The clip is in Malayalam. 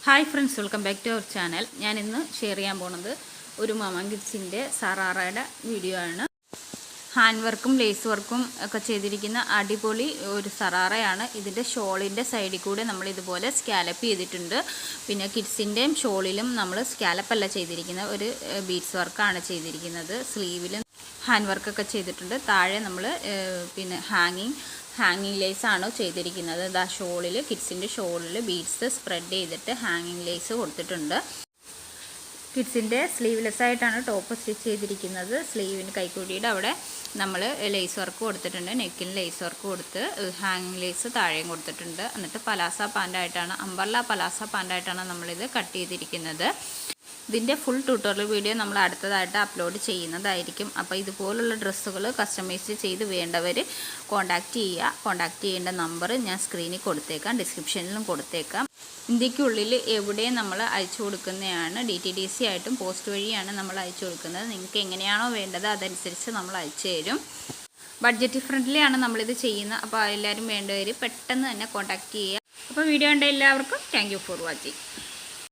Hi friends, welcome back to our channel. ഞാൻ ഇന്ന് ഷെയർ ചെയ്യാൻ പോകുന്നത് ഒരു മമ കിഡ്സിൻ്റെ സറാറയുടെ വീഡിയോ ആണ്. ഹാൻഡ് വർക്കും ലേസ് വർക്കും ഒക്കെ ചെയ്തിരിക്കുന്ന അടിപൊളി ഒരു സറാറയാണ്. ഇതിൻ്റെ ഷോളിൻ്റെ സൈഡിൽ കൂടെ നമ്മൾ ഇതുപോലെ സ്കാലപ്പ് ചെയ്തിട്ടുണ്ട്. പിന്നെ കിഡ്സിൻ്റെയും ഷോളിലും നമ്മൾ സ്കാലപ്പല്ല ചെയ്തിരിക്കുന്നത്, ഒരു ബീഡ്സ് വർക്കാണ് ചെയ്തിരിക്കുന്നത്. സ്ലീവിലും ഹാൻഡ് വർക്കൊക്കെ ചെയ്തിട്ടുണ്ട്. താഴെ നമ്മൾ പിന്നെ ഹാങ്ങിങ് ലേസ് ആണ് ചെയ്തിരിക്കുന്നത്. ഇതാ ഷോളിൽ, കിഡ്സിൻ്റെ ഷോളിൽ ബീഡ്സ് സ്പ്രെഡ് ചെയ്തിട്ട് ഹാങ്ങിങ് ലേസ് കൊടുത്തിട്ടുണ്ട്. കിഡ്സിൻ്റെ സ്ലീവ്ലെസ് ആയിട്ടാണ് ടോപ്പ് സ്റ്റിച്ച് ചെയ്തിരിക്കുന്നത്. സ്ലീവിന് കൈക്കൂടിയുടെ അവിടെ നമ്മൾ ലേസ് വർക്ക് കൊടുത്തിട്ടുണ്ട്. നെക്കിന് ലേസ് വർക്ക് കൊടുത്ത് ഹാങ്ങിങ് ലേസ് താഴെയും കൊടുത്തിട്ടുണ്ട്. എന്നിട്ട് പലാസ പാൻ്റായിട്ടാണ്, അംബർല പലാസ പാൻ്റായിട്ടാണ് നമ്മളിത് കട്ട് ചെയ്തിരിക്കുന്നത്. ഇതിൻ്റെ ഫുൾ ട്യൂട്ടോറിയൽ വീഡിയോ നമ്മൾ അടുത്തതായിട്ട് അപ്ലോഡ് ചെയ്യുന്നതായിരിക്കും. അപ്പോൾ ഇതുപോലുള്ള ഡ്രസ്സുകൾ കസ്റ്റമൈസ് ചെയ്ത് വേണ്ടവർ കോൺടാക്റ്റ് ചെയ്യുക. കോൺടാക്റ്റ് ചെയ്യേണ്ട നമ്പർ ഞാൻ സ്ക്രീനിൽ കൊടുത്തേക്കാം, ഡിസ്ക്രിപ്ഷനിലും കൊടുത്തേക്കാം. ഇന്ത്യക്കുള്ളിൽ എവിടെയും നമ്മൾ അയച്ചു കൊടുക്കുന്നതാണ്. DTDC ആയിട്ടും പോസ്റ്റ് വഴിയാണ് നമ്മൾ അയച്ചു കൊടുക്കുന്നത്. നിങ്ങൾക്ക് എങ്ങനെയാണോ വേണ്ടത് അതനുസരിച്ച് നമ്മൾ അയച്ചു തരും. ബഡ്ജറ്റ് ഫ്രണ്ട്ലി ആണ് നമ്മളിത് ചെയ്യുന്നത്. അപ്പോൾ എല്ലാവരും വേണ്ടവർ പെട്ടെന്ന് തന്നെ കോൺടാക്റ്റ് ചെയ്യുക. അപ്പോൾ വീഡിയോ കണ്ട എല്ലാവർക്കും താങ്ക് യു ഫോർ വാച്ചിങ്.